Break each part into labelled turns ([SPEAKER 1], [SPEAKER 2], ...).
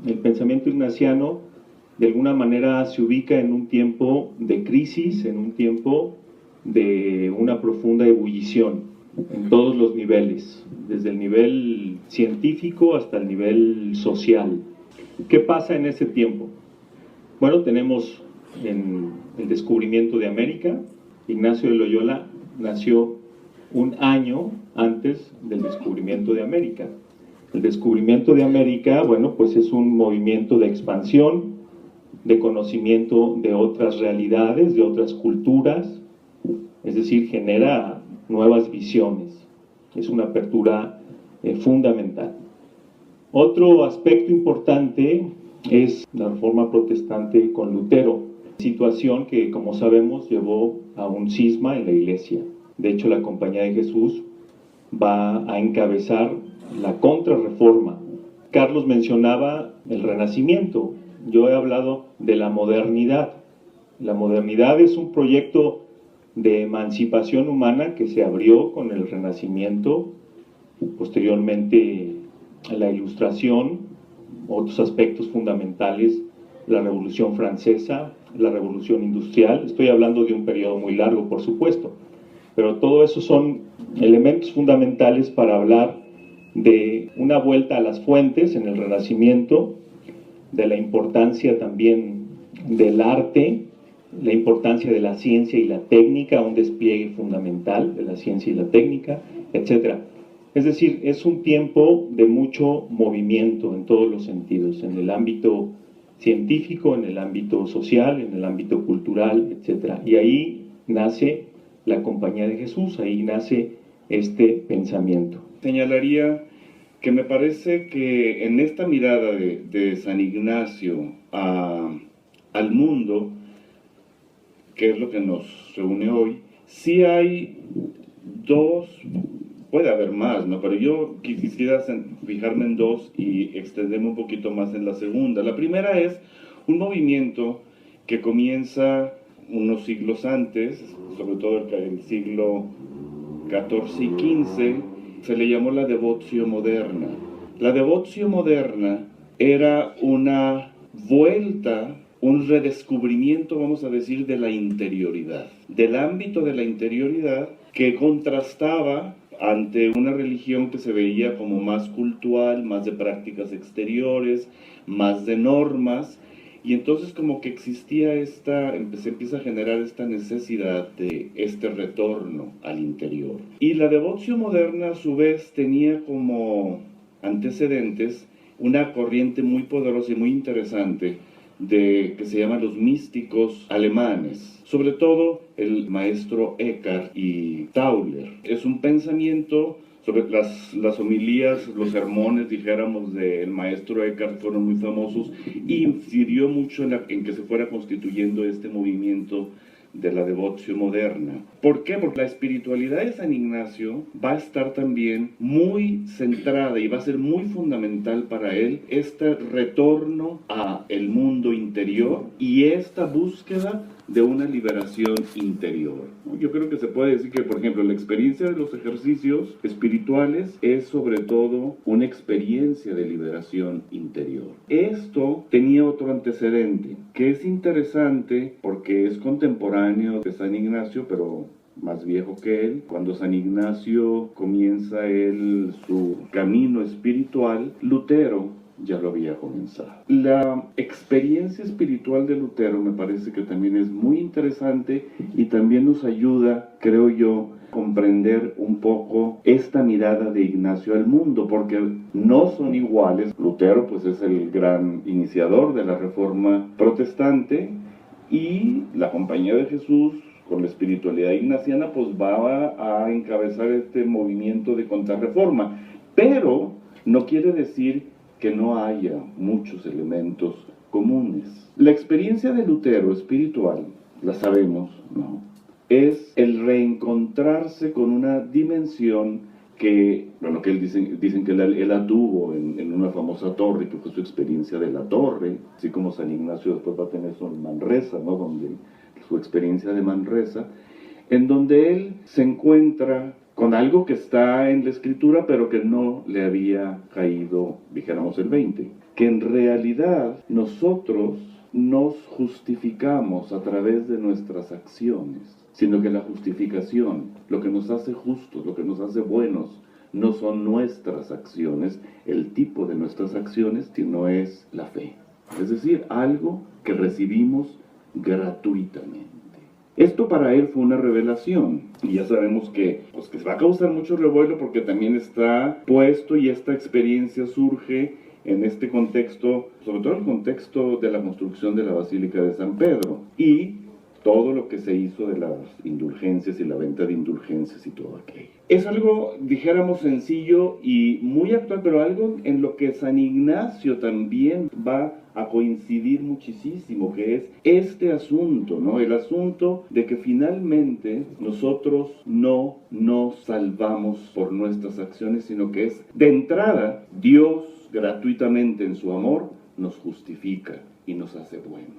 [SPEAKER 1] El pensamiento ignaciano de alguna manera se ubica en un tiempo de crisis, en un tiempo de una profunda ebullición en todos los niveles, desde el nivel científico hasta el nivel social. ¿Qué pasa en ese tiempo? Bueno, tenemos en el descubrimiento de América. Ignacio de Loyola nació un año antes del descubrimiento de América. El descubrimiento de América, bueno, pues es un movimiento de expansión, de conocimiento de otras realidades, de otras culturas, es decir, genera nuevas visiones. Es una apertura fundamental. Otro aspecto importante es la Reforma Protestante con Lutero, situación que, como sabemos, llevó a un cisma en la Iglesia. De hecho, la Compañía de Jesús va a encabezar la contrarreforma. Carlos mencionaba el Renacimiento. Yo he hablado de la modernidad. La modernidad es un proyecto de emancipación humana que se abrió con el Renacimiento, posteriormente la Ilustración, otros aspectos fundamentales, la Revolución Francesa, la Revolución Industrial. Estoy hablando de un periodo muy largo, por supuesto, pero todo eso son elementos fundamentales para hablar de una vuelta a las fuentes en el Renacimiento, de la importancia también del arte, la importancia de la ciencia y la técnica, un despliegue fundamental de la ciencia y la técnica, etc. Es decir, es un tiempo de mucho movimiento en todos los sentidos, en el ámbito científico, en el ámbito social, en el ámbito cultural, etc. Y ahí nace la Compañía de Jesús, ahí nace este pensamiento.
[SPEAKER 2] Señalaría que me parece que en esta mirada de San Ignacio al mundo, que es lo que nos reúne hoy, sí hay dos, puede haber más, ¿no? Pero yo quisiera fijarme en dos y extenderme un poquito más en la segunda. La primera es un movimiento que comienza unos siglos antes, sobre todo el siglo XIV y XV, se le llamó la devotio moderna. La devotio moderna era una vuelta, un redescubrimiento, vamos a decir, de la interioridad, del ámbito de la interioridad que contrastaba ante una religión que se veía como más cultural, más de prácticas exteriores, más de normas, y entonces como que existía se empieza a generar esta necesidad de este retorno al interior. Y la devoción moderna a su vez tenía como antecedentes una corriente muy poderosa y muy interesante que se llaman los místicos alemanes, sobre todo el maestro Eckhart y Tauler. Es un pensamiento sobre las homilías, los sermones, dijéramos, del maestro Eckhart fueron muy famosos y incidió mucho en que se fuera constituyendo este movimiento de la devoción moderna. ¿Por qué? Porque la espiritualidad de San Ignacio va a estar también muy centrada y va a ser muy fundamental para él este retorno a el mundo interior y esta búsqueda de una liberación interior. Yo creo que se puede decir que, por ejemplo, la experiencia de los ejercicios espirituales es sobre todo una experiencia de liberación interior. Esto tenía otro antecedente, que es interesante porque es contemporáneo de San Ignacio, pero más viejo que él. Cuando San Ignacio comienza su camino espiritual, Lutero ya lo había comenzado. La experiencia espiritual de Lutero me parece que también es muy interesante y también nos ayuda, creo yo, a comprender un poco esta mirada de Ignacio al mundo, porque no son iguales. Lutero pues es el gran iniciador de la Reforma Protestante y la Compañía de Jesús con la espiritualidad ignaciana pues va a encabezar este movimiento de contrarreforma, pero no quiere decir que no haya muchos elementos comunes. La experiencia de Lutero espiritual, la sabemos, ¿no? Es el reencontrarse con una dimensión que él dicen que él la tuvo en una famosa torre, que fue su experiencia de la torre, así como San Ignacio después va a tener eso en Manresa, ¿no? Donde su experiencia de Manresa, en donde él se encuentra con algo que está en la escritura, pero que no le había caído, dijéramos, el 20. que en realidad nosotros nos justificamos a través de nuestras acciones, sino que la justificación, lo que nos hace justos, lo que nos hace buenos, no son nuestras acciones, el tipo de nuestras acciones, sino es la fe. Es decir, algo que recibimos gratuitamente. Esto para él fue una revelación, y ya sabemos que se va a causar mucho revuelo porque también está puesto y esta experiencia surge en este contexto, sobre todo el contexto de la construcción de la Basílica de San Pedro y todo lo que se hizo de las indulgencias y la venta de indulgencias y todo aquello. Es algo, dijéramos, sencillo y muy actual, pero algo en lo que San Ignacio también va a coincidir muchísimo, que es este asunto, ¿no? El asunto de que finalmente nosotros no nos salvamos por nuestras acciones, sino que es, de entrada, Dios gratuitamente en su amor nos justifica y nos hace buenos.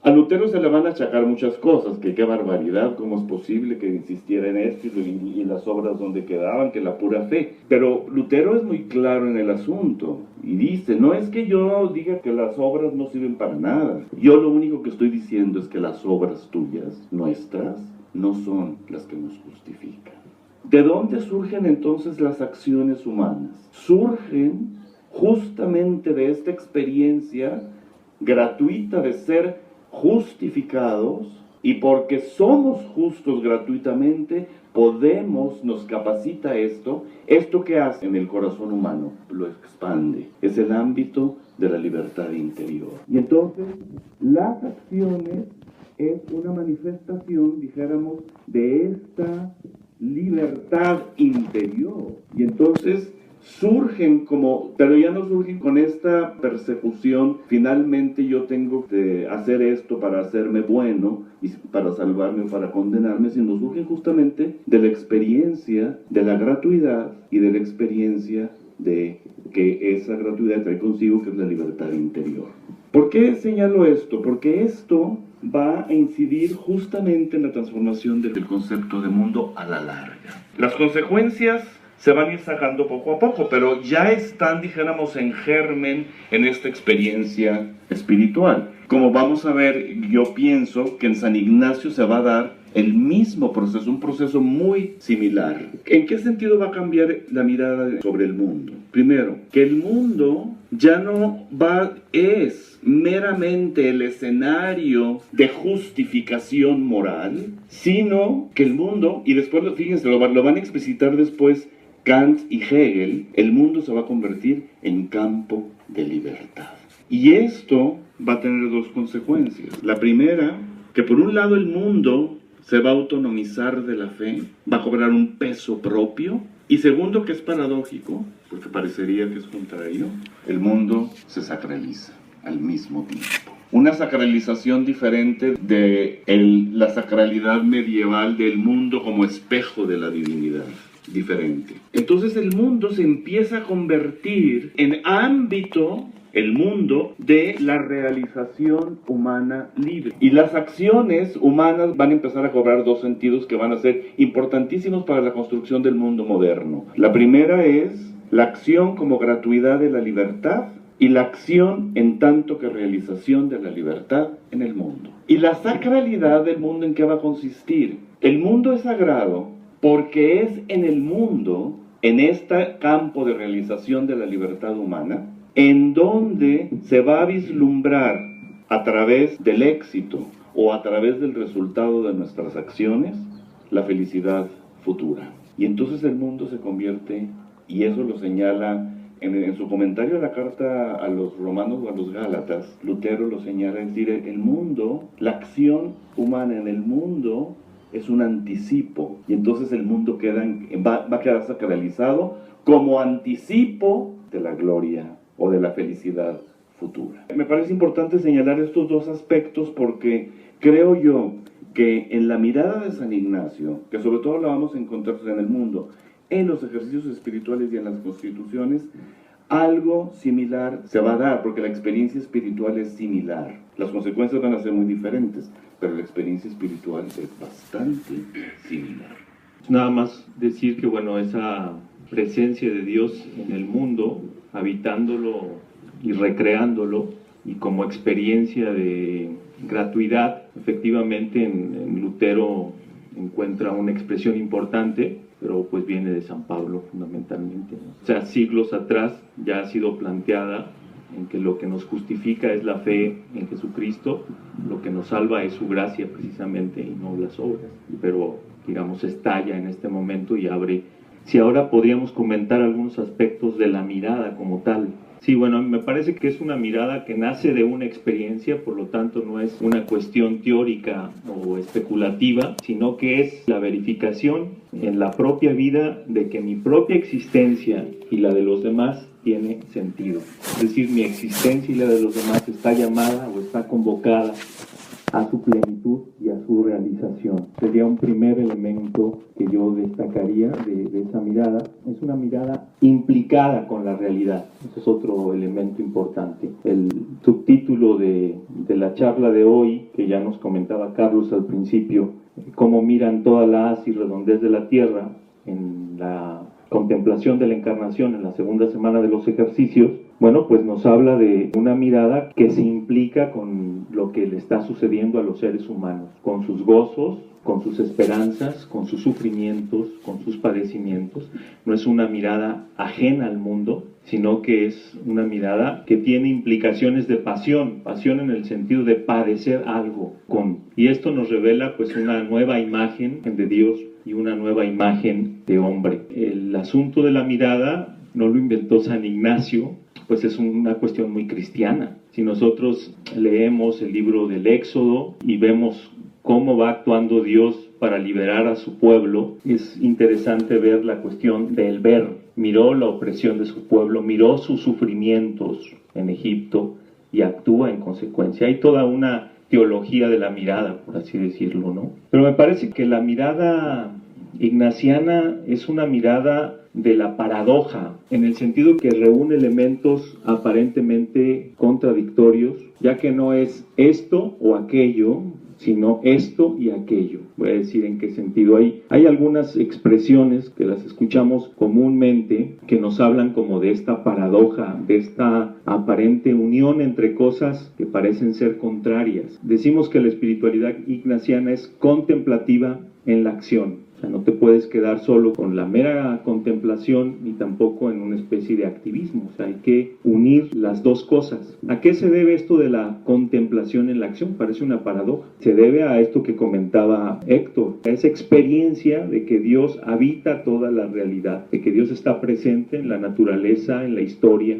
[SPEAKER 2] A Lutero se le van a achacar muchas cosas, que qué barbaridad, cómo es posible que insistiera en esto y las obras donde quedaban, que la pura fe. Pero Lutero es muy claro en el asunto y dice, no es que yo diga que las obras no sirven para nada. Yo lo único que estoy diciendo es que las obras tuyas, nuestras, no son las que nos justifican. ¿De dónde surgen entonces las acciones humanas? Surgen justamente de esta experiencia gratuita de ser justificados, y porque somos justos gratuitamente, nos capacita esto que hace en el corazón humano, lo expande, es el ámbito de la libertad interior. Y entonces, las acciones es una manifestación, dijéramos, de esta libertad interior. Y entonces surgen pero ya no surgen con esta persecución, finalmente yo tengo que hacer esto para hacerme bueno y para salvarme o para condenarme, sino surgen justamente de la experiencia de la gratuidad y de la experiencia de que esa gratuidad trae consigo, que es la libertad interior. ¿Por qué señalo esto? Porque esto va a incidir justamente en la transformación del concepto de mundo a la larga. Las consecuencias se van a ir sacando poco a poco, pero ya están, dijéramos, en germen en esta experiencia espiritual. Como vamos a ver, yo pienso que en San Ignacio se va a dar el mismo proceso, un proceso muy similar. ¿En qué sentido va a cambiar la mirada sobre el mundo? Primero, que el mundo ya no es meramente el escenario de justificación moral, sino que el mundo, y después, fíjense, lo van a explicitar después Kant y Hegel, el mundo se va a convertir en campo de libertad. Y esto va a tener dos consecuencias. La primera, que por un lado el mundo se va a autonomizar de la fe, va a cobrar un peso propio. Y segundo, que es paradójico, porque parecería que es contrario, el mundo se sacraliza al mismo tiempo. Una sacralización diferente de la sacralidad medieval del mundo como espejo de la divinidad. Diferente. Entonces el mundo se empieza a convertir en ámbito, el mundo de la realización humana libre. Y las acciones humanas van a empezar a cobrar dos sentidos que van a ser importantísimos para la construcción del mundo moderno. La primera es la acción como gratuidad de la libertad y la acción en tanto que realización de la libertad en el mundo. Y la sacralidad del mundo, ¿en qué va a consistir? El mundo es sagrado porque es en el mundo, en este campo de realización de la libertad humana, en donde se va a vislumbrar a través del éxito o a través del resultado de nuestras acciones la felicidad futura. Y entonces el mundo se convierte, y eso lo señala en su comentario a la carta a los romanos o a los gálatas, Lutero lo señala, es decir, el mundo, la acción humana en el mundo es un anticipo, y entonces el mundo va a quedar sacralizado como anticipo de la gloria o de la felicidad futura. Me parece importante señalar estos dos aspectos porque creo yo que en la mirada de San Ignacio, que sobre todo la vamos a encontrar en el mundo, en los ejercicios espirituales y en las constituciones, algo similar se va a dar, porque la experiencia espiritual es similar. Las consecuencias van a ser muy diferentes, pero la experiencia espiritual es bastante similar.
[SPEAKER 1] Nada más decir que, bueno, esa presencia de Dios en el mundo, habitándolo y recreándolo, y como experiencia de gratuidad, efectivamente en Lutero encuentra una expresión importante, pero pues viene de San Pablo fundamentalmente, ¿no? O sea, siglos atrás ya ha sido planteada en que lo que nos justifica es la fe en Jesucristo, lo que nos salva es su gracia precisamente y no las obras, pero digamos estalla en este momento y abre. Si ahora podríamos comentar algunos aspectos de la mirada como tal. Sí, bueno, me parece que es una mirada que nace de una experiencia, por lo tanto no es una cuestión teórica o especulativa, sino que es la verificación en la propia vida de que mi propia existencia y la de los demás tiene sentido. Es decir, mi existencia y la de los demás está llamada o está convocada a su plenitud y a su realización. Sería un primer elemento que yo destacaría de esa mirada. Es una mirada implicada con la realidad. Ese es otro elemento importante. El subtítulo de la charla de hoy, que ya nos comentaba Carlos al principio, cómo miran toda la haz y redondez de la tierra en la contemplación de la encarnación en la segunda semana de los ejercicios, bueno, pues nos habla de una mirada que se implica con lo que le está sucediendo a los seres humanos, con sus gozos, con sus esperanzas, con sus sufrimientos, con sus padecimientos. No es una mirada ajena al mundo, sino que es una mirada que tiene implicaciones de pasión en el sentido de padecer algo con. Y esto nos revela pues una nueva imagen de Dios y una nueva imagen de hombre. El asunto de la mirada no lo inventó San Ignacio, pues es una cuestión muy cristiana. Si nosotros leemos el libro del Éxodo y vemos cómo va actuando Dios para liberar a su pueblo, es interesante ver la cuestión del ver. Miró la opresión de su pueblo, miró sus sufrimientos en Egipto y actúa en consecuencia. Hay toda una teología de la mirada, por así decirlo, ¿no? Pero me parece que la mirada ignaciana es una mirada de la paradoja, en el sentido que reúne elementos aparentemente contradictorios, ya que no es esto o aquello, sino esto y aquello. Voy a decir en qué sentido. Hay algunas expresiones que las escuchamos comúnmente que nos hablan como de esta paradoja, de esta aparente unión entre cosas que parecen ser contrarias. Decimos que la espiritualidad ignaciana es contemplativa en la acción. O sea, no te puedes quedar solo con la mera contemplación ni tampoco en una especie de activismo. O sea, hay que unir las dos cosas. ¿A qué se debe esto de la contemplación en la acción? Parece una paradoja. Se debe a esto que comentaba Héctor, a esa experiencia de que Dios habita toda la realidad, de que Dios está presente en la naturaleza, en la historia,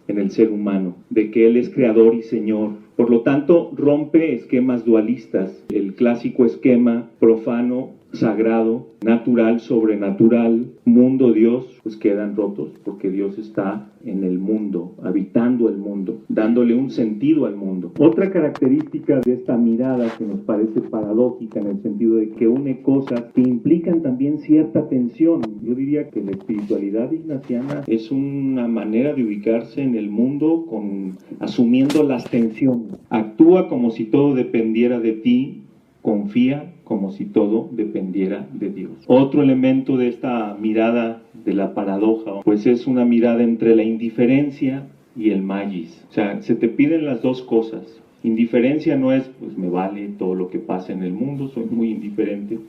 [SPEAKER 1] en el ser humano, de que Él es creador y Señor. Por lo tanto, rompe esquemas dualistas, el clásico esquema profano, sagrado, natural, sobrenatural, mundo, Dios, pues quedan rotos porque Dios está en el mundo, habitando el mundo, dándole un sentido al mundo. Otra característica de esta mirada que nos parece paradójica en el sentido de que une cosas que implican también cierta tensión. Yo diría que la espiritualidad ignaciana es una manera de ubicarse en el mundo asumiendo las tensiones. Actúa como si todo dependiera de ti, confía como si todo dependiera de Dios. Otro elemento de esta mirada de la paradoja, pues es una mirada entre la indiferencia y el magis. O sea, se te piden las dos cosas. Indiferencia no es, pues me vale todo lo que pasa en el mundo, soy muy indiferente,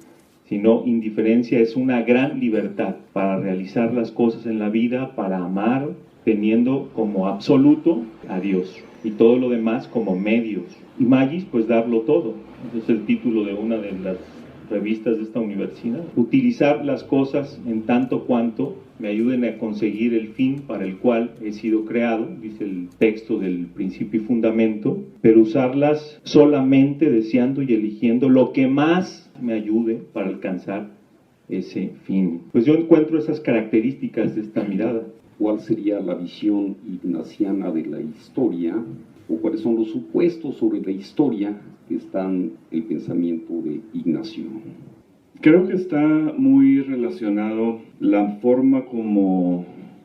[SPEAKER 1] sino indiferencia es una gran libertad para realizar las cosas en la vida, para amar, teniendo como absoluto a Dios y todo lo demás como medios. Y magis, pues darlo todo. Ese es el título de una de las revistas de esta universidad. Utilizar las cosas en tanto cuanto me ayuden a conseguir el fin para el cual he sido creado, dice el texto del Principio y Fundamento, pero usarlas solamente deseando y eligiendo lo que más me ayude para alcanzar ese fin. Pues yo encuentro esas características de esta mirada.
[SPEAKER 3] ¿Cuál sería la visión ignaciana de la historia? ¿O cuáles son los supuestos sobre la historia que están en el pensamiento de Ignacio?
[SPEAKER 2] Creo que está muy relacionado la forma como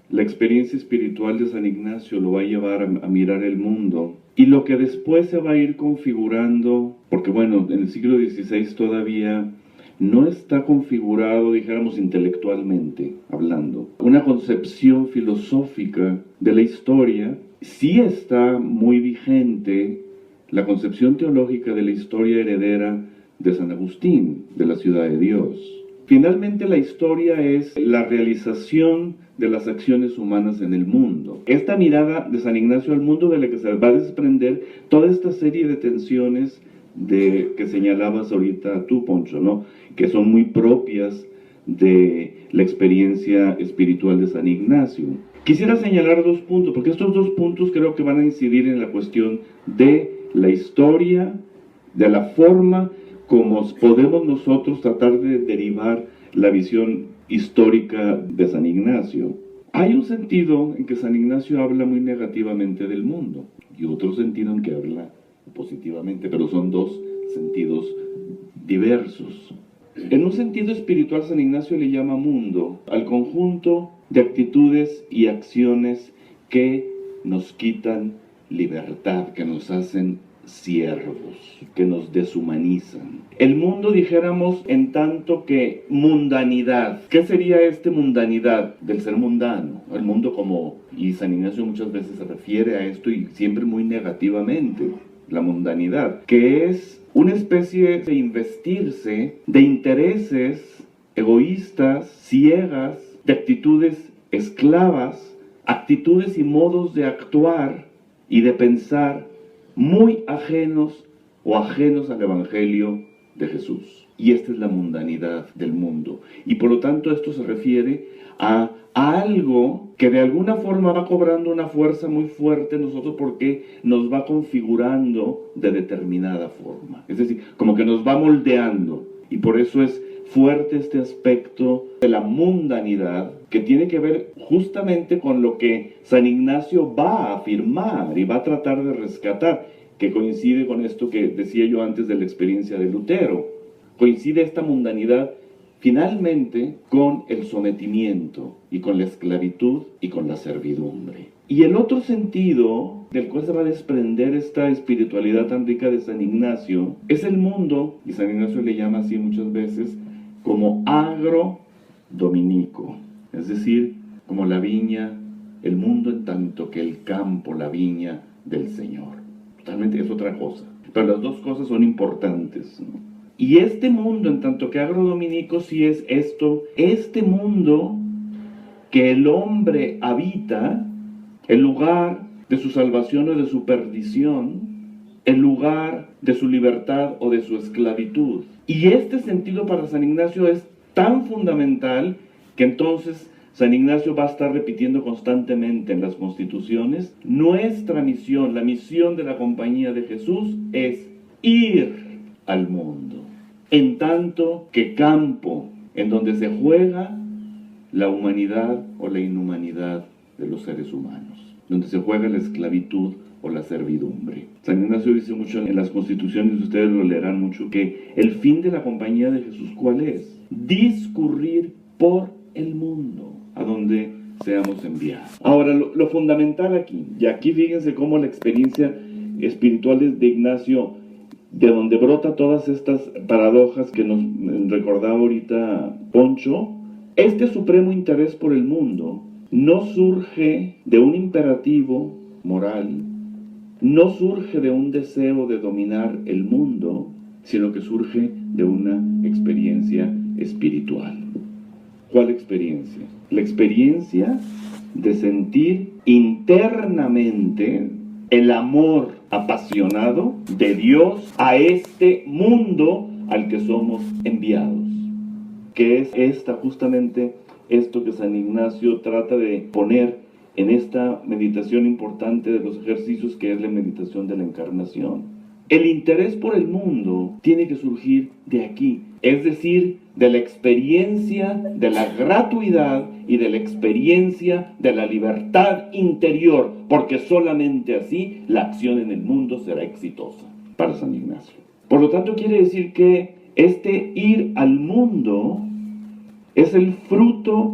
[SPEAKER 2] la experiencia espiritual de San Ignacio lo va a llevar a mirar el mundo y lo que después se va a ir configurando, porque bueno, en el siglo XVI todavía no está configurado, dijéramos, intelectualmente hablando, una concepción filosófica de la historia sí está muy vigente la concepción teológica de la historia heredera de San Agustín, de la ciudad de Dios. Finalmente, la historia es la realización de las acciones humanas en el mundo. Esta mirada de San Ignacio al mundo, de la que se va a desprender toda esta serie de tensiones que señalabas ahorita tú, Poncho, ¿no? Que son muy propias de la experiencia espiritual de San Ignacio. Quisiera señalar 2 puntos, porque estos 2 puntos creo que van a incidir en la cuestión de la historia, de la forma como podemos nosotros tratar de derivar la visión histórica de San Ignacio. Hay un sentido en que San Ignacio habla muy negativamente del mundo y otro sentido en que habla positivamente, pero son 2 sentidos diversos. En un sentido espiritual, San Ignacio le llama mundo al conjunto de actitudes y acciones que nos quitan libertad, que nos hacen siervos, que nos deshumanizan. El mundo, dijéramos, en tanto que mundanidad. ¿Qué sería mundanidad? Del ser mundano. El mundo como, y San Ignacio muchas veces se refiere a esto y siempre muy negativamente, la mundanidad, que es una especie de investirse de intereses egoístas, ciegas, de actitudes esclavas, actitudes y modos de actuar y de pensar muy ajenos o ajenos al Evangelio de Jesús. Y esta es la mundanidad del mundo. Y por lo tanto esto se refiere a algo que de alguna forma va cobrando una fuerza muy fuerte en nosotros porque nos va configurando de determinada forma. Es decir, como que nos va moldeando. Y por eso es fuerte este aspecto de la mundanidad que tiene que ver justamente con lo que San Ignacio va a afirmar y va a tratar de rescatar, que coincide con esto que decía yo antes de la experiencia de Lutero. Coincide esta mundanidad finalmente con el sometimiento y con la esclavitud y con la servidumbre. Y el otro sentido del cual se va a desprender esta espiritualidad tan rica de San Ignacio es el mundo, y San Ignacio le llama así muchas veces, como agro dominico, es decir, como la viña, el mundo en tanto que el campo, la viña del Señor. Totalmente es otra cosa, pero las 2 cosas son importantes, ¿no? Y este mundo, en tanto que agro dominico, sí es esto, este mundo que el hombre habita, el lugar de su salvación o de su perdición, el lugar de su libertad o de su esclavitud. Y este sentido para San Ignacio es tan fundamental que entonces San Ignacio va a estar repitiendo constantemente en las constituciones: nuestra misión, la misión de la Compañía de Jesús es ir al mundo, en tanto que campo en donde se juega la humanidad o la inhumanidad de los seres humanos, donde se juega la esclavitud o la servidumbre. San Ignacio dice mucho en las constituciones, ustedes lo leerán mucho, que el fin de la Compañía de Jesús, ¿cuál es? Discurrir por el mundo, a donde seamos enviados. Ahora, lo fundamental aquí, y aquí fíjense cómo la experiencia espiritual de Ignacio, de donde brota todas estas paradojas que nos recordaba ahorita Poncho, este supremo interés por el mundo no surge de un imperativo moral, no surge de un deseo de dominar el mundo, sino que surge de una experiencia espiritual. ¿Cuál experiencia? La experiencia de sentir internamente el amor apasionado de Dios a este mundo al que somos enviados, que es justamente esto que San Ignacio trata de poner en esta meditación importante de los ejercicios, que es la meditación de la encarnación. El interés por el mundo tiene que surgir de aquí, es decir, de la experiencia de la gratuidad y de la experiencia de la libertad interior, porque solamente así la acción en el mundo será exitosa para San Ignacio. Por lo tanto, quiere decir que este ir al mundo es el fruto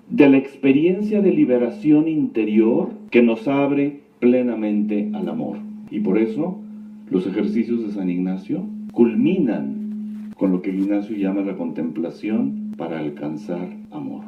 [SPEAKER 2] de la experiencia de liberación interior que nos abre plenamente al amor. Y por eso los ejercicios de San Ignacio culminan con lo que Ignacio llama la contemplación para alcanzar amor.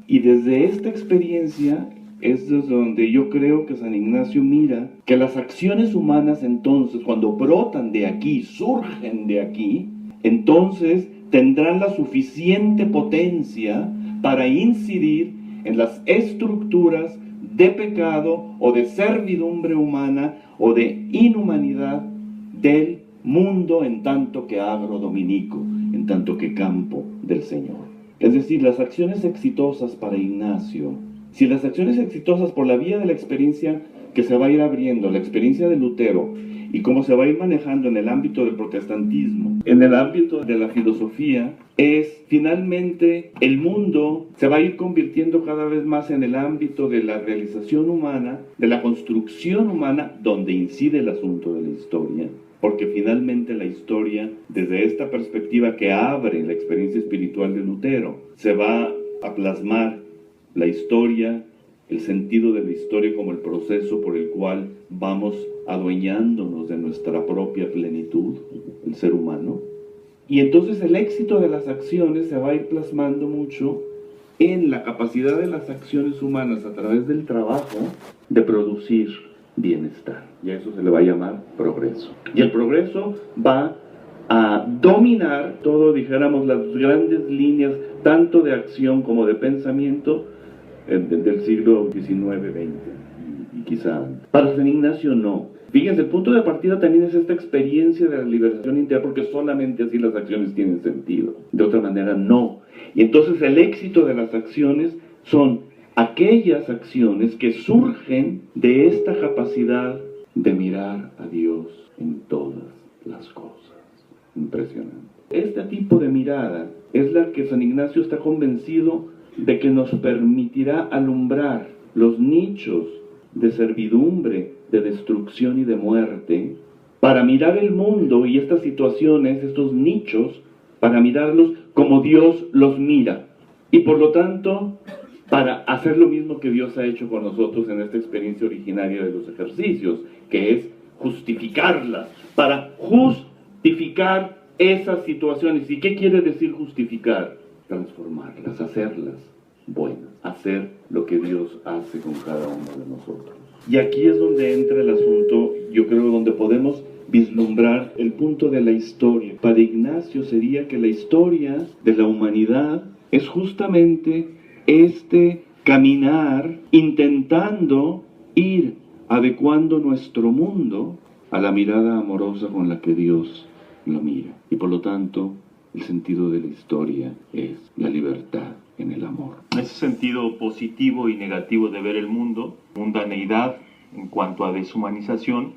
[SPEAKER 2] Y desde esta experiencia es desde donde yo creo que San Ignacio mira que las acciones humanas entonces, cuando brotan de aquí, surgen de aquí, entonces tendrán la suficiente potencia para incidir en las estructuras de pecado o de servidumbre humana o de inhumanidad del mundo en tanto que agro dominico, en tanto que campo del Señor. Es decir, las acciones exitosas para Ignacio, si las acciones exitosas por la vía de la experiencia que se va a ir abriendo, la experiencia de Lutero, y cómo se va a ir manejando en el ámbito del protestantismo, en el ámbito de la filosofía, es finalmente el mundo se va a ir convirtiendo cada vez más en el ámbito de la realización humana, de la construcción humana, donde incide el asunto de la historia. Porque finalmente la historia, desde esta perspectiva que abre la experiencia espiritual de Lutero, se va a plasmar la historia, el sentido de la historia como el proceso por el cual vamos adueñándonos de nuestra propia plenitud, el ser humano. Y entonces el éxito de las acciones se va a ir plasmando mucho en la capacidad de las acciones humanas a través del trabajo de producir bienestar. Y a eso se le va a llamar progreso. Y el progreso va a dominar todo, dijéramos, las grandes líneas, tanto de acción como de pensamiento del siglo XIX, XX y quizá antes. Para San Ignacio no. Fíjense, el punto de partida también es esta experiencia de la liberación interior, porque solamente así las acciones tienen sentido. De otra manera, no. Y entonces el éxito de las acciones son aquellas acciones que surgen de esta capacidad de mirar a Dios en todas las cosas. Impresionante. Este tipo de mirada es la que San Ignacio está convencido de que nos permitirá alumbrar los nichos de servidumbre, de destrucción y de muerte, para mirar el mundo y estas situaciones, estos nichos, para mirarlos como Dios los mira. Y por lo tanto, para hacer lo mismo que Dios ha hecho con nosotros en esta experiencia originaria de los ejercicios, que es justificarlas, para justificar esas situaciones. ¿Y qué quiere decir justificar? Transformarlas, hacerlas buenas, hacer lo que Dios hace con cada uno de nosotros. Y aquí es donde entra el asunto, yo creo, donde podemos vislumbrar el punto de la historia. Para Ignacio sería que la historia de la humanidad es justamente este caminar intentando ir adecuando nuestro mundo a la mirada amorosa con la que Dios lo mira. Y por lo tanto, el sentido de la historia es la libertad en el amor.
[SPEAKER 1] Ese sentido positivo y negativo de ver el mundo, mundaneidad en cuanto a deshumanización,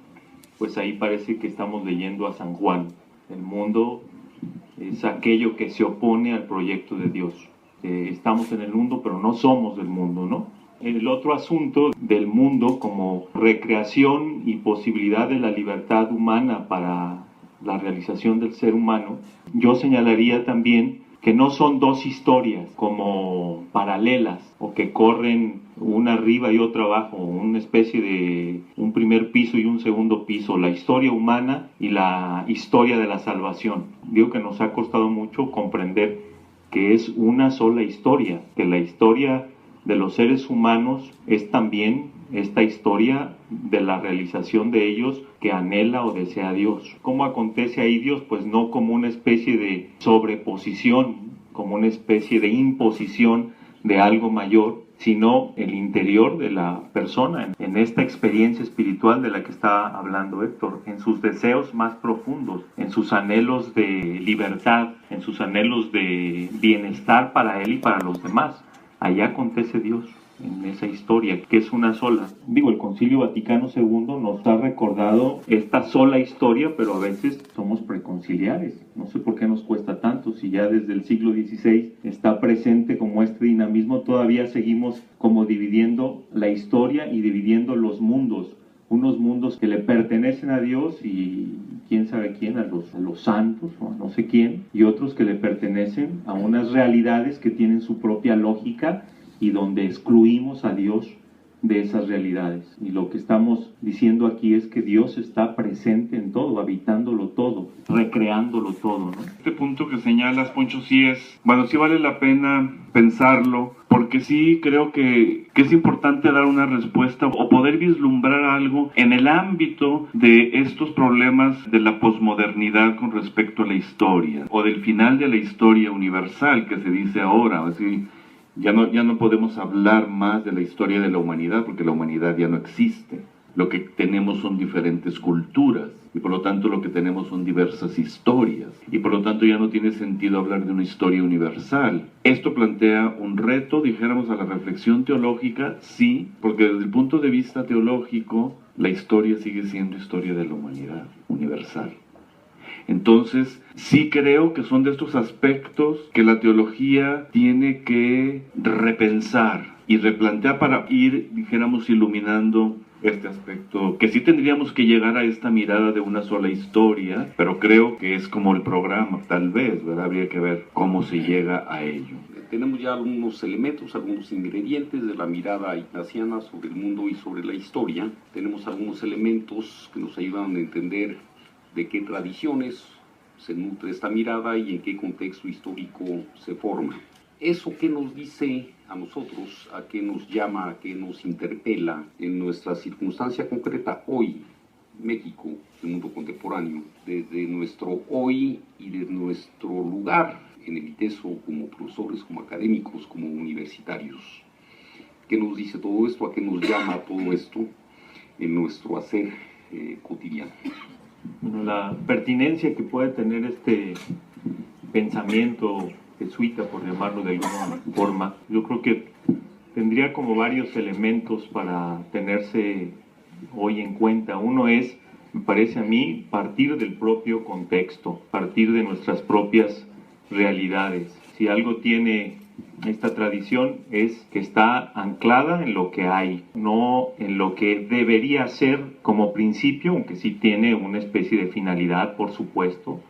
[SPEAKER 1] pues ahí parece que estamos leyendo a San Juan. El mundo es aquello que se opone al proyecto de Dios. Estamos en el mundo, pero no somos del mundo, ¿no? El otro asunto del mundo como recreación y posibilidad de la libertad humana para la realización del ser humano, yo señalaría también que no son dos historias como paralelas o que corren una arriba y otra abajo, una especie de un primer piso y un segundo piso, la historia humana y la historia de la salvación. Digo que nos ha costado mucho comprender que es una sola historia, que la historia de los seres humanos es también esta historia de la realización de ellos que anhela o desea Dios. ¿Cómo acontece ahí Dios? Pues no como una especie de sobreposición, como una especie de imposición de algo mayor, sino el interior de la persona, en esta experiencia espiritual de la que está hablando Héctor, en sus deseos más profundos, en sus anhelos de libertad, en sus anhelos de bienestar para él y para los demás. Allá acontece Dios en esa historia, que es una sola. Digo, el Concilio Vaticano II nos ha recordado esta sola historia, pero a veces somos preconciliares. No sé por qué nos cuesta tanto, si ya desde el siglo XVI está presente como este dinamismo, todavía seguimos como dividiendo la historia y dividiendo los mundos. Unos mundos que le pertenecen a Dios y quién sabe quién, a los santos o a no sé quién, y otros que le pertenecen a unas realidades que tienen su propia lógica y donde excluimos a Dios de esas realidades. Y lo que estamos diciendo aquí es que Dios está presente en todo, habitándolo todo, recreándolo todo, ¿no?
[SPEAKER 2] Este punto que señalas, Poncho, sí vale la pena pensarlo, porque sí creo que es importante dar una respuesta o poder vislumbrar algo en el ámbito de estos problemas de la posmodernidad con respecto a la historia, o del final de la historia universal que se dice ahora, así. Ya no podemos hablar más de la historia de la humanidad porque la humanidad ya no existe. Lo que tenemos son diferentes culturas y por lo tanto lo que tenemos son diversas historias y por lo tanto ya no tiene sentido hablar de una historia universal. Esto plantea un reto, dijéramos, a la reflexión teológica, sí, porque desde el punto de vista teológico la historia sigue siendo historia de la humanidad universal. Entonces, sí creo que son de estos aspectos que la teología tiene que repensar y replantear para ir, dijéramos, iluminando este aspecto, que sí tendríamos que llegar a esta mirada de una sola historia, pero creo que es como el programa, tal vez, ¿verdad? Habría que ver cómo se llega a ello.
[SPEAKER 3] Tenemos ya algunos elementos, algunos ingredientes de la mirada ignaciana sobre el mundo y sobre la historia. Tenemos algunos elementos que nos ayudan a entender de qué tradiciones se nutre esta mirada y en qué contexto histórico se forma. ¿Eso qué nos dice a nosotros, a qué nos llama, a qué nos interpela en nuestra circunstancia concreta hoy, México, el mundo contemporáneo, desde nuestro hoy y de nuestro lugar en el ITESO como profesores, como académicos, como universitarios? ¿Qué nos dice todo esto? ¿A qué nos llama todo esto en nuestro hacer cotidiano?
[SPEAKER 1] Bueno, la pertinencia que puede tener este pensamiento jesuita, por llamarlo de alguna forma, yo creo que tendría como varios elementos para tenerse hoy en cuenta. Uno es, me parece a mí, partir del propio contexto, partir de nuestras propias realidades. Si algo tiene esta tradición es que está anclada en lo que hay, no en lo que debería ser como principio, aunque sí tiene una especie de finalidad, por supuesto,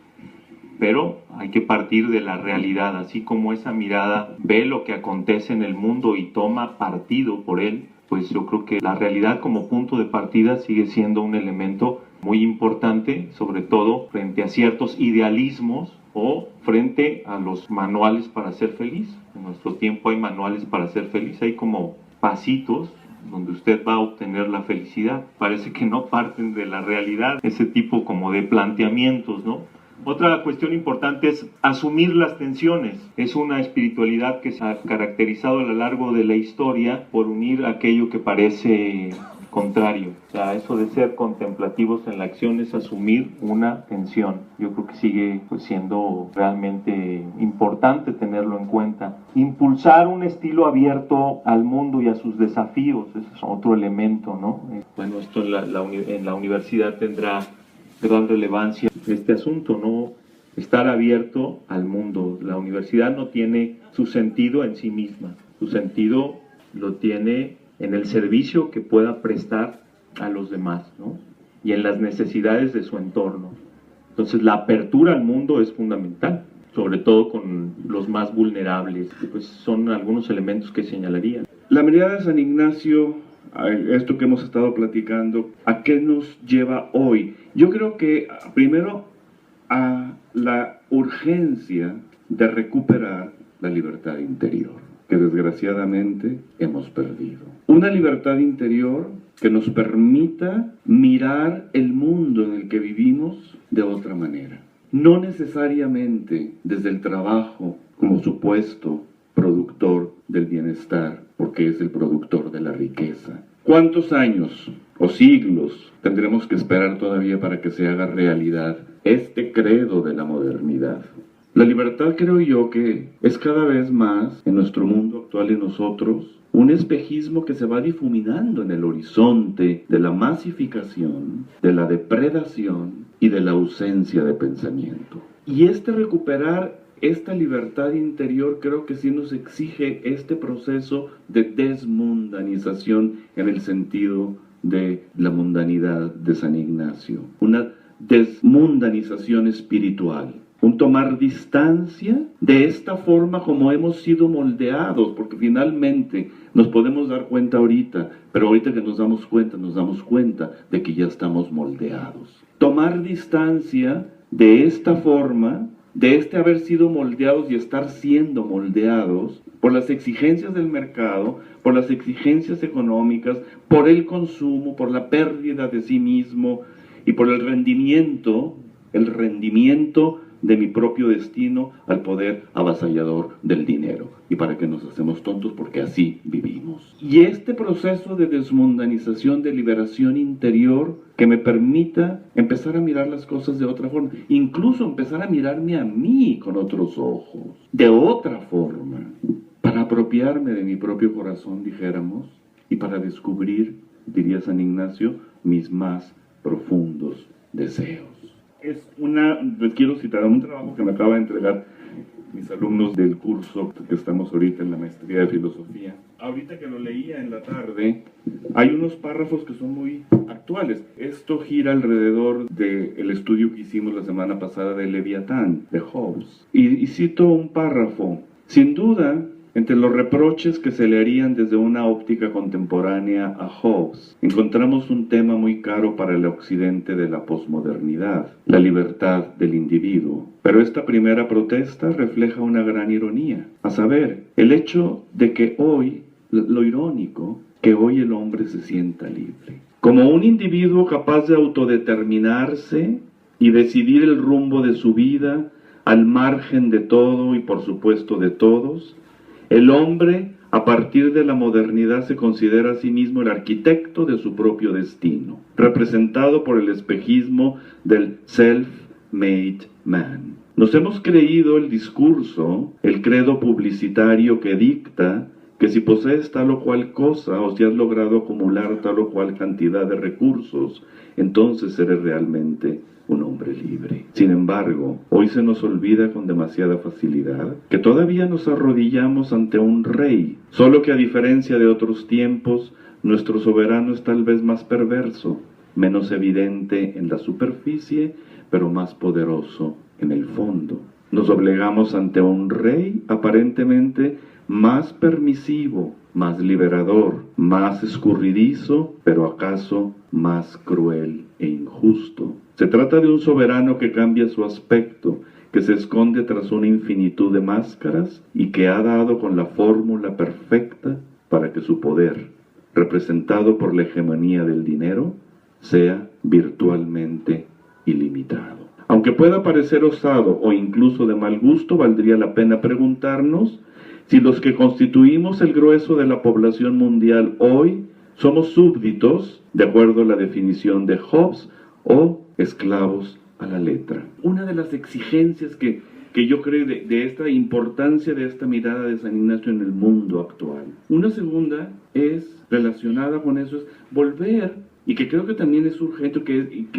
[SPEAKER 1] pero hay que partir de la realidad, así como esa mirada ve lo que acontece en el mundo y toma partido por él, pues yo creo que la realidad como punto de partida sigue siendo un elemento muy importante, sobre todo frente a ciertos idealismos o frente a los manuales para ser feliz. En nuestro tiempo hay manuales para ser feliz, hay como pasitos donde usted va a obtener la felicidad. Parece que no parten de la realidad, ese tipo como de planteamientos, ¿no? Otra cuestión importante es asumir las tensiones. Es una espiritualidad que se ha caracterizado a lo largo de la historia por unir aquello que parece contrario. O sea, eso de ser contemplativos en la acción es asumir una tensión. Yo creo que sigue pues, siendo realmente importante tenerlo en cuenta. Impulsar un estilo abierto al mundo y a sus desafíos, ese es otro elemento, ¿no? Bueno, esto en la universidad tendrá gran relevancia este asunto, ¿no? Estar abierto al mundo. La universidad no tiene su sentido en sí misma, su sentido lo tiene en el servicio que pueda prestar a los demás, ¿no? Y en las necesidades de su entorno. Entonces la apertura al mundo es fundamental, sobre todo con los más vulnerables, pues son algunos elementos que señalaría.
[SPEAKER 2] La mirada de San Ignacio, esto que hemos estado platicando, ¿a qué nos lleva hoy? Yo creo que primero a la urgencia de recuperar la libertad interior, que desgraciadamente hemos perdido. Una libertad interior que nos permita mirar el mundo en el que vivimos de otra manera. No necesariamente desde el trabajo como supuesto productor del bienestar, porque es el productor de la riqueza. ¿Cuántos años o siglos tendremos que esperar todavía para que se haga realidad este credo de la modernidad? La libertad, creo yo, que es cada vez más en nuestro mundo actual y nosotros un espejismo que se va difuminando en el horizonte de la masificación, de la depredación y de la ausencia de pensamiento. Y recuperar esta libertad interior creo que sí nos exige este proceso de desmundanización en el sentido de la mundanidad de San Ignacio. Una desmundanización espiritual. un tomar distancia de esta forma como hemos sido moldeados, porque finalmente nos podemos dar cuenta ahorita, pero ahorita que nos damos cuenta de que ya estamos moldeados. Tomar distancia de esta forma, de este haber sido moldeados y estar siendo moldeados por las exigencias del mercado, por las exigencias económicas, por el consumo, por la pérdida de sí mismo y por el rendimiento de mi propio destino al poder avasallador del dinero. ¿Y para qué nos hacemos tontos? Porque así vivimos. Y este proceso de desmundanización, de liberación interior, que me permita empezar a mirar las cosas de otra forma, incluso empezar a mirarme a mí con otros ojos, de otra forma, para apropiarme de mi propio corazón, dijéramos, y para descubrir, diría San Ignacio, mis más profundos deseos. Les quiero citar un trabajo que me acaba de entregar mis alumnos del curso que estamos ahorita en la maestría de filosofía. Ahorita que lo leía en la tarde, hay unos párrafos que son muy actuales. Esto gira alrededor del estudio que hicimos la semana pasada de Leviatán, de Hobbes. Y cito un párrafo. Sin duda, entre los reproches que se le harían desde una óptica contemporánea a Hobbes, encontramos un tema muy caro para el occidente de la posmodernidad, la libertad del individuo. Pero esta primera protesta refleja una gran ironía, a saber, el hecho de que hoy, lo irónico, que hoy el hombre se sienta libre. Como un individuo capaz de autodeterminarse y decidir el rumbo de su vida al margen de todo y por supuesto de todos, el hombre, a partir de la modernidad, se considera a sí mismo el arquitecto de su propio destino, representado por el espejismo del self-made man. Nos hemos creído el discurso, el credo publicitario que dicta que si posees tal o cual cosa o si has logrado acumular tal o cual cantidad de recursos, entonces eres realmente un hombre libre. Sin embargo, hoy se nos olvida con demasiada facilidad que todavía nos arrodillamos ante un rey, solo que a diferencia de otros tiempos, nuestro soberano es tal vez más perverso, menos evidente en la superficie, pero más poderoso en el fondo. Nos doblegamos ante un rey aparentemente más permisivo, más liberador, más escurridizo, pero acaso más cruel e injusto. Se trata de un soberano que cambia su aspecto, que se esconde tras una infinitud de máscaras y que ha dado con la fórmula perfecta para que su poder, representado por la hegemonía del dinero, sea virtualmente ilimitado. Aunque pueda parecer osado o incluso de mal gusto, valdría la pena preguntarnos si los que constituimos el grueso de la población mundial hoy somos súbditos, de acuerdo a la definición de Hobbes, o esclavos a la letra. Una de las exigencias que yo creo de esta importancia de esta mirada de San Ignacio en el mundo actual. Una segunda es relacionada con eso, es volver, y que creo que también es urgente,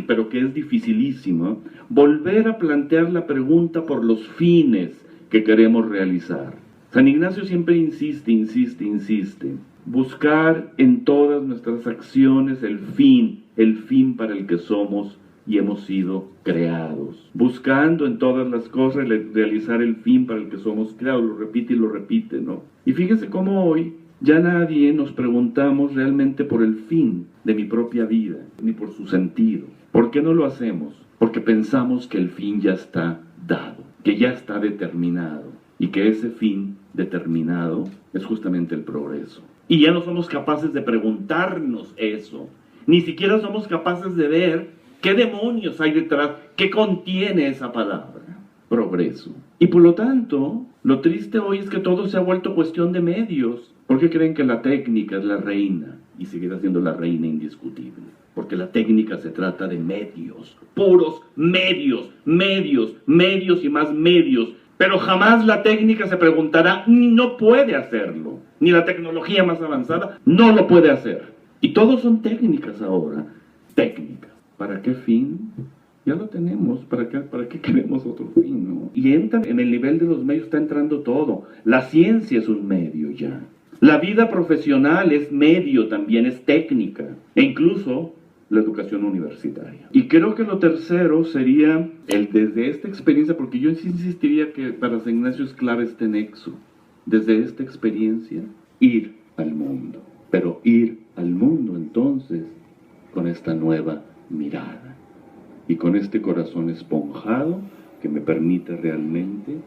[SPEAKER 2] pero que es dificilísimo, volver a plantear la pregunta por los fines que queremos realizar. San Ignacio siempre insiste, buscar en todas nuestras acciones el fin para el que somos y hemos sido creados. Buscando en todas las cosas realizar el fin para el que somos creados, lo repite, ¿no? Y fíjese cómo hoy ya nadie nos preguntamos realmente por el fin de mi propia vida, ni por su sentido. ¿Por qué no lo hacemos? Porque pensamos que el fin ya está dado, que ya está determinado, y que ese fin determinado es justamente el progreso. Y ya no somos capaces de preguntarnos eso, ni siquiera somos capaces de ver qué demonios hay detrás, qué contiene esa palabra, progreso. Y por lo tanto, lo triste hoy es que todo se ha vuelto cuestión de medios. ¿Por qué creen que la técnica es la reina y seguirá siendo la reina indiscutible? Porque la técnica se trata de medios, puros medios y más medios. Pero jamás la técnica se preguntará, no puede hacerlo. Ni la tecnología más avanzada no lo puede hacer. Y todos son técnicas ahora. Técnicas. ¿Para qué fin? Ya lo tenemos. ¿Para qué queremos otro fin? ¿No? Y entra en el nivel de los medios, está entrando todo. La ciencia es un medio ya. La vida profesional es medio también, es técnica. E incluso la educación universitaria. Y creo que lo tercero sería el desde esta experiencia, porque yo insistiría que para San Ignacio es clave este nexo, desde esta experiencia, ir al mundo, pero ir al mundo entonces con esta nueva mirada y con este corazón esponjado que me permite realmente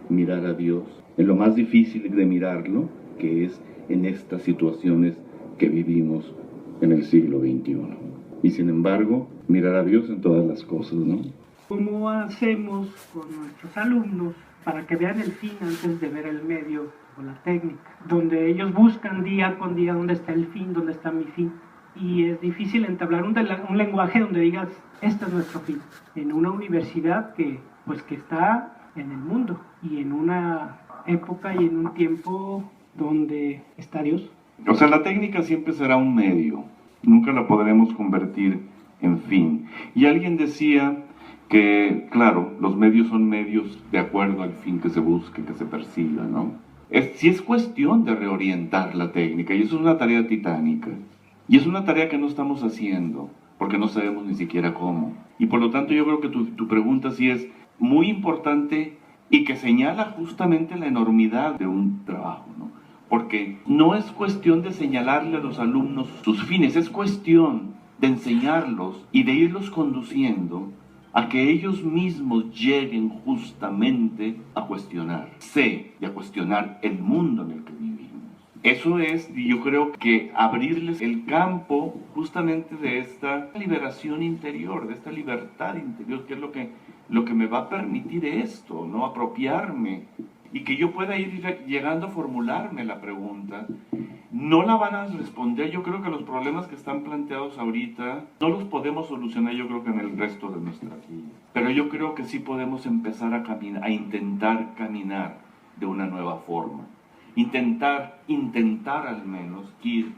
[SPEAKER 2] mirar a Dios en lo más difícil de mirarlo, que es en estas situaciones que vivimos en el siglo XXI. Y sin embargo, mirar a Dios en todas las cosas, ¿no?
[SPEAKER 4] ¿Cómo hacemos con nuestros alumnos para que vean el fin antes de ver el medio o la técnica? Donde ellos buscan día con día dónde está el fin, dónde está mi fin. Y es difícil entablar un lenguaje donde digas, este es nuestro fin. En una universidad que está en el mundo y en una época y en un tiempo donde está Dios.
[SPEAKER 2] O sea, la técnica siempre será un medio, nunca la podremos convertir en fin. Y alguien decía que, claro, los medios son medios de acuerdo al fin que se busque, que se persiga, ¿no? Sí es cuestión de reorientar la técnica, y eso es una tarea titánica. Y es una tarea que no estamos haciendo, porque no sabemos ni siquiera cómo. Y por lo tanto yo creo que tu pregunta sí es muy importante y que señala justamente la enormidad de un trabajo, ¿no? Porque no es cuestión de señalarle a los alumnos sus fines, es cuestión de enseñarlos y de irlos conduciendo a que ellos mismos lleguen justamente a cuestionarse y a cuestionar el mundo en el que vivimos. Eso es, yo creo que abrirles el campo justamente de esta liberación interior, de esta libertad interior, que es lo que me va a permitir esto, ¿no? Apropiarme y que yo pueda ir llegando a formularme la pregunta. No la van a responder. Yo creo que los problemas que están planteados ahorita no los podemos solucionar, yo creo que en el resto de nuestra vida. Pero yo creo que sí podemos empezar a caminar, a intentar caminar de una nueva forma. Intentar al menos ir.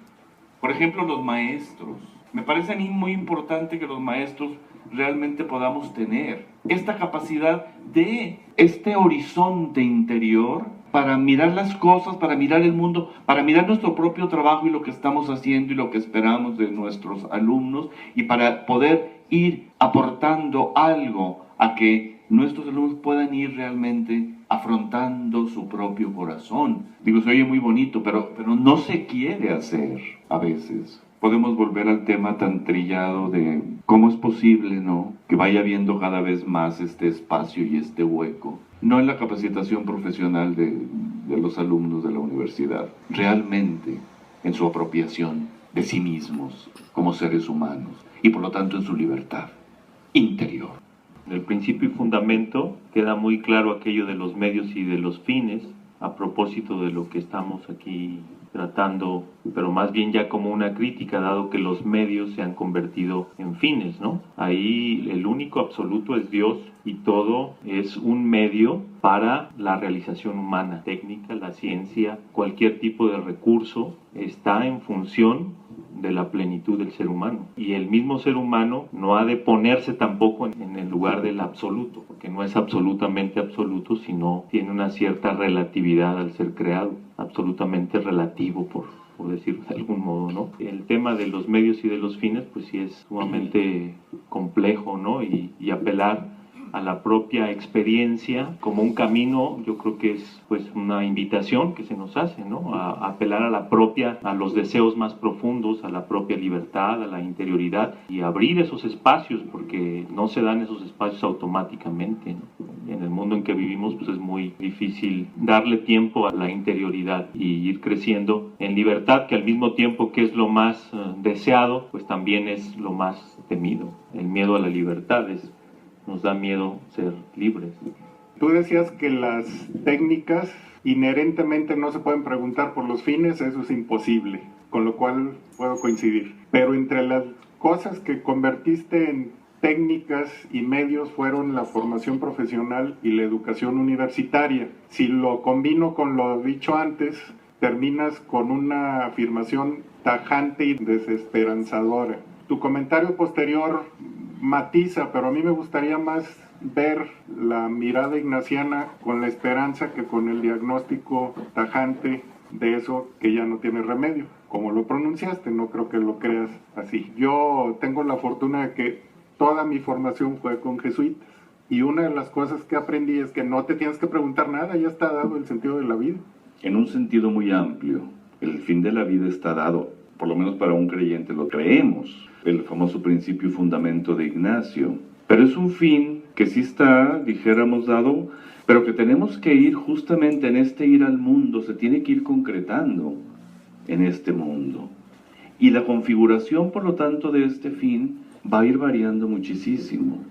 [SPEAKER 2] Por ejemplo, los maestros. Me parece a mí muy importante que los maestros realmente podamos tener esta capacidad de este horizonte interior para mirar las cosas, para mirar el mundo, para mirar nuestro propio trabajo y lo que estamos haciendo y lo que esperamos de nuestros alumnos, y para poder ir aportando algo a que nuestros alumnos puedan ir realmente afrontando su propio corazón. Digo, se oye muy bonito, pero no se quiere hacer a veces. Podemos volver al tema tan trillado de cómo es posible, ¿no?, que vaya habiendo cada vez más este espacio y este hueco, no en la capacitación profesional de los alumnos de la universidad, realmente en su apropiación de sí mismos como seres humanos y por lo tanto en su libertad interior.
[SPEAKER 1] En el principio y fundamento queda muy claro aquello de los medios y de los fines, a propósito de lo que estamos aquí tratando, pero más bien ya como una crítica, dado que los medios se han convertido en fines, ¿no? Ahí el único absoluto es Dios y todo es un medio para la realización humana, técnica, la ciencia, cualquier tipo de recurso está en función de la plenitud del ser humano. Y el mismo ser humano no ha de ponerse tampoco en el lugar del absoluto, porque no es absolutamente absoluto, sino tiene una cierta relatividad al ser creado, absolutamente relativo, por decirlo de algún modo, ¿no? El tema de los medios y de los fines, pues sí es sumamente complejo, ¿no? Y apelar a la propia experiencia como un camino, yo creo que es pues una invitación que se nos hace, ¿no? A apelar a los deseos más profundos, a la propia libertad, a la interioridad, y abrir esos espacios, porque no se dan esos espacios automáticamente, ¿no? En el mundo en que vivimos pues es muy difícil darle tiempo a la interioridad y ir creciendo en libertad, que al mismo tiempo que es lo más deseado, pues también es lo más temido. El miedo a la libertad nos da miedo ser libres.
[SPEAKER 5] Tú decías que las técnicas inherentemente no se pueden preguntar por los fines, eso es imposible, con lo cual puedo coincidir. Pero entre las cosas que convertiste en técnicas y medios fueron la formación profesional y la educación universitaria. Si lo combino con lo dicho antes, terminas con una afirmación tajante y desesperanzadora. Tu comentario posterior matiza, pero a mí me gustaría más ver la mirada ignaciana con la esperanza que con el diagnóstico tajante de eso que ya no tiene remedio. como lo pronunciaste, no creo que lo creas así. Yo tengo la fortuna de que toda mi formación fue con jesuitas. Y una de las cosas que aprendí es que no te tienes que preguntar nada, ya está dado el sentido de la vida.
[SPEAKER 2] En un sentido muy amplio, el fin de la vida está dado, por lo menos para un creyente lo creemos, el famoso principio y fundamento de Ignacio. Pero es un fin que sí está, dijéramos, dado, pero que tenemos que ir justamente en este ir al mundo, se tiene que ir concretando en este mundo. Y la configuración, por lo tanto, de este fin va a ir variando muchísimo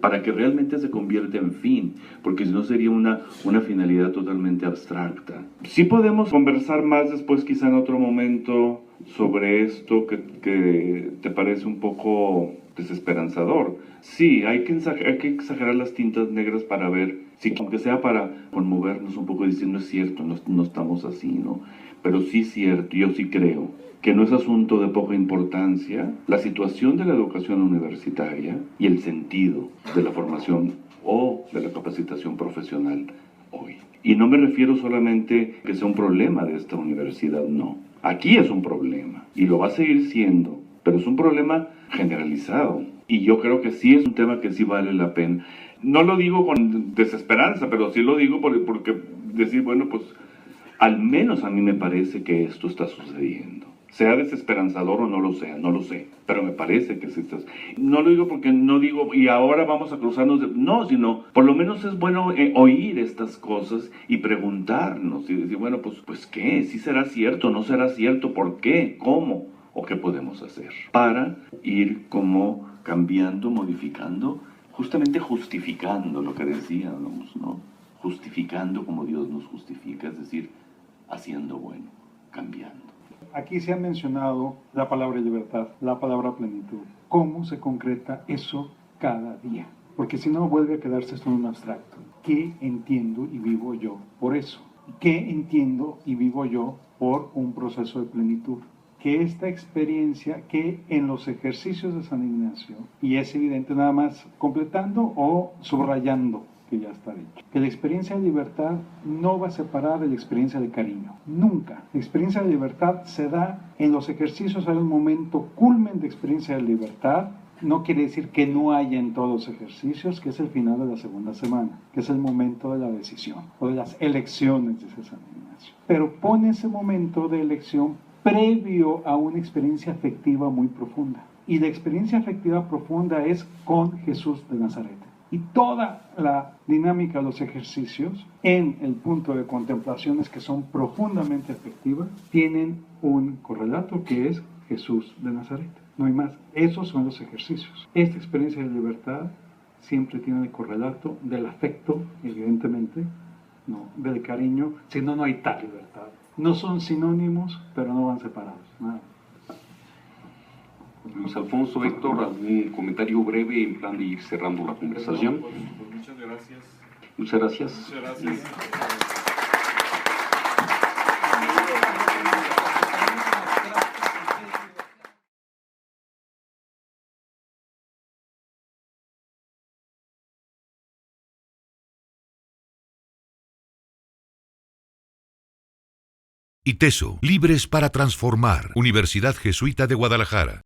[SPEAKER 2] para que realmente se convierta en fin, porque si no sería una finalidad totalmente abstracta. Sí podemos conversar más después, quizá en otro momento, sobre esto que te parece un poco desesperanzador. Sí, hay que exagerar las tintas negras para ver, sí, aunque sea para conmovernos un poco diciendo es cierto, no estamos así, ¿no? Pero sí es cierto, yo sí creo que no es asunto de poca importancia la situación de la educación universitaria y el sentido de la formación o de la capacitación profesional hoy. Y no me refiero solamente que sea un problema de esta universidad, no. Aquí es un problema y lo va a seguir siendo, pero es un problema generalizado. Y yo creo que sí es un tema que sí vale la pena. No lo digo con desesperanza, pero sí lo digo porque decir, bueno, pues al menos a mí me parece que esto está sucediendo. Sea desesperanzador o no lo sea, no lo sé, pero me parece que sí está. No lo digo porque no digo, y ahora vamos a cruzarnos, no, sino por lo menos es bueno oír estas cosas y preguntarnos, y decir, bueno, pues ¿qué? ¿Sí será cierto? ¿No será cierto? ¿Por qué? ¿Cómo? ¿O qué podemos hacer? Para ir como cambiando, modificando, justamente justificando lo que decíamos, ¿no? Justificando como Dios nos justifica, es decir, haciendo bueno, cambiando.
[SPEAKER 6] Aquí se ha mencionado la palabra libertad, la palabra plenitud. ¿Cómo se concreta eso cada día? Porque si no vuelve a quedarse esto en un abstracto. ¿Qué entiendo y vivo yo por eso? ¿Qué entiendo y vivo yo por un proceso de plenitud? Que esta experiencia, que en los ejercicios de San Ignacio, y es evidente nada más completando o subrayando, que ya está dicho, que la experiencia de libertad no va a separar de la experiencia de cariño, nunca. La experiencia de libertad se da en los ejercicios, hay un momento culmen de experiencia de libertad. No quiere decir que no haya en todos los ejercicios, que es el final de la segunda semana, que es el momento de la decisión o de las elecciones, dice San Ignacio. Pero pone ese momento de elección previo a una experiencia afectiva muy profunda. Y la experiencia afectiva profunda es con Jesús de Nazaret. Y toda la dinámica de los ejercicios en el punto de contemplaciones que son profundamente afectivas tienen un correlato que es Jesús de Nazaret. No hay más. Esos son los ejercicios. Esta experiencia de libertad siempre tiene el correlato del afecto, evidentemente, no, del cariño, si no, no hay tal libertad. No son sinónimos, pero no van separados. Nada.
[SPEAKER 3] Luis Alfonso, Héctor, ¿algún comentario breve en plan de ir cerrando la conversación?
[SPEAKER 7] Pues muchas gracias.
[SPEAKER 3] Muchas gracias.
[SPEAKER 7] Muchas gracias.
[SPEAKER 8] ITESO, libres para transformar. Universidad Jesuita de Guadalajara.